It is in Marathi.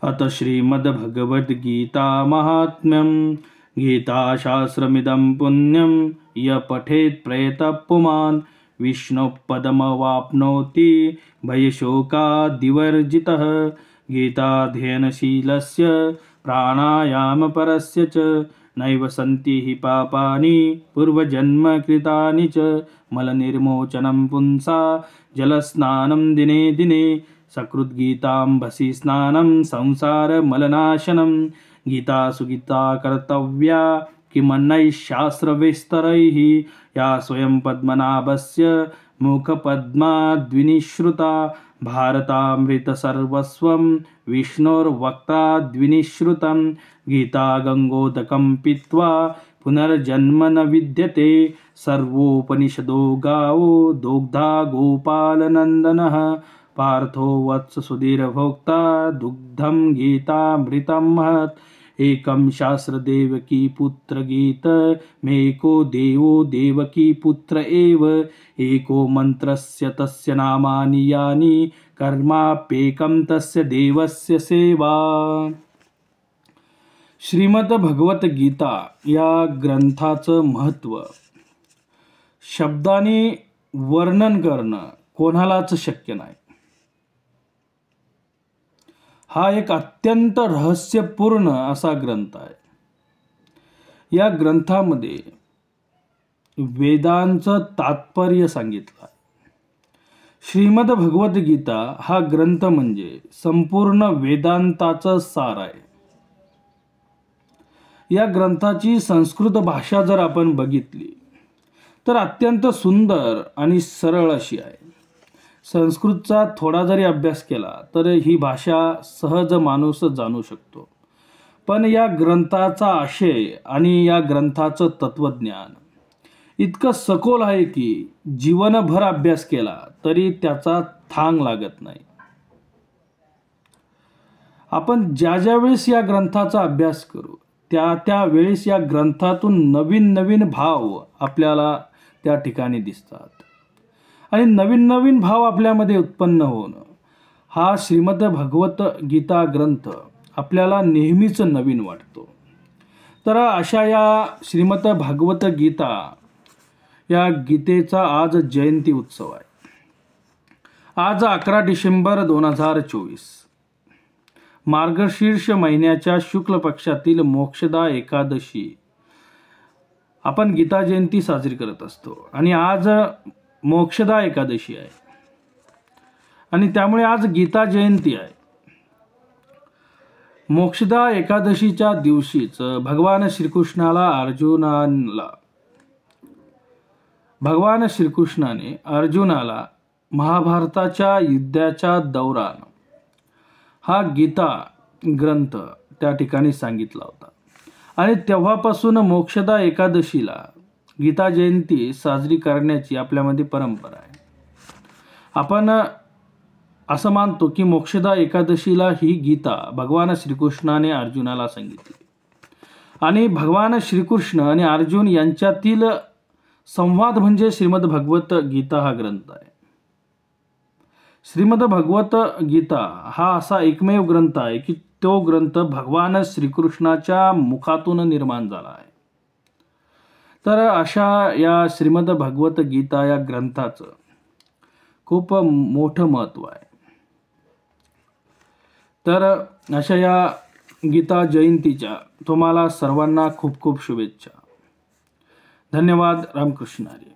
अथ श्रीमद्भगवद्गीता महात्म्यं। गीताशास्त्रमिदं पुण्यं य पठेत् प्रयतः पुमान् विष्णुपदमवाप्नोति भयशोकादिवर्जितः। गीताध्ययनशीलस्य प्राणायामपरस्य च नैव सन्ति हि पापानि पूर्वजन्मकृतानि च। मलनिर्मोचनं पुंसा जलस्नानं दिने दिने सकृद्गीताम्भसि स्नानं संसारमलनाशनं। गीता सुगीता कर्तव्या किमन्यैः शास्त्रविस्तरैः या स्वयं पद्मनाभस्य मुखपद्माद्विनिश्रुता। भारतामृतसर्वस्वं विष्णोर्वक्त्राद्विनिश्रुतं। गीता गङ्गोदकं पीत्वा पुनर्जन्म न विद्यते। सर्वोपनिषदो गावो दोग्धा गोपालनन्दनः। पार्थो वत्स सुधीरभोक्ता दुग्धं गीतामृतं महत्। एकं शास्त्र देवकी पुत्र गीत मेको देवो देवकी पुत्र एव। एको मंत्रस्य तस्य नामानि यानि कर्माप्येकं तस्य देवस्य सेवा। श्रीमद्भगवद्गीता या ग्रंथाचं महत्त्व शब्दाने वर्णन करणं कोणालाच शक्य नाही। हा एक अत्यंत रहस्यपूर्ण असा ग्रंथ आहे। या ग्रंथामध्ये वेदांचं तात्पर्य सांगितलं आहे। श्रीमद्भगवद्गीता हा ग्रंथ म्हणजे संपूर्ण वेदांताचं सार आहे। या ग्रंथाची संस्कृत भाषा जर आपण बघितली तर अत्यंत सुंदर आणि सरळ अशी आहे। संस्कृतचा थोडा जरी अभ्यास केला तर ही भाषा सहज माणूस जाणू शकतो। पण या ग्रंथाचा आशय आणि या ग्रंथाचं तत्वज्ञान इतकं सखोल आहे की जीवनभर अभ्यास केला तरी त्याचा थांग लागत नाही। आपण ज्या वेळेस या ग्रंथाचा अभ्यास करू त्या वेळेस या ग्रंथातून नवीन नवीन भाव आपल्याला त्या ठिकाणी दिसतात आणि नवीन नवीन भाव आपल्यामध्ये उत्पन्न होणं हा श्रीमद्भगवद्गीता ग्रंथ आपल्याला नेहमीच नवीन वाटतो। तर अशा या श्रीमद्भगवद्गीता या गीतेचा आज जयंती उत्सव आहे। आज 11 डिसेंबर 2024 मार्गशीर्ष महिन्याच्या शुक्ल पक्षातील मोक्षदा एकादशी आपण गीता जयंती साजरी करत असतो आणि आज मोक्षदा एकादशी आहे आणि त्यामुळे आज गीता जयंती आहे। मोक्षदा एकादशीच्या दिवशीच भगवान श्रीकृष्णाने अर्जुनाला महाभारताच्या युद्धाच्या दौरान हा गीता ग्रंथ त्या ठिकाणी सांगितला होता आणि तेव्हापासून मोक्षदा एकादशीला गीता जयंती साजरी करण्याची आपल्यामध्ये परंपरा आहे। आपण असं मानतो की मोक्षदा एकादशीला ही गीता भगवान श्रीकृष्णाने अर्जुनाला सांगितली आणि भगवान श्रीकृष्ण आणि अर्जुन यांच्यातील संवाद म्हणजे श्रीमद्भगवद्गीता हा ग्रंथ आहे। श्रीमद्भगवद्गीता हा असा एकमेव ग्रंथ आहे की तो ग्रंथ भगवान श्रीकृष्णाच्या मुखातून निर्माण झाला आहे। तर अशा या श्रीमद्भगवद्गीता या ग्रंथाचं खूप मोठं महत्त्व आहे। तर अशा या गीता जयंतीच्या तुम्हाला सर्वांना खूप खूप शुभेच्छा। धन्यवाद। रामकृष्ण हरी।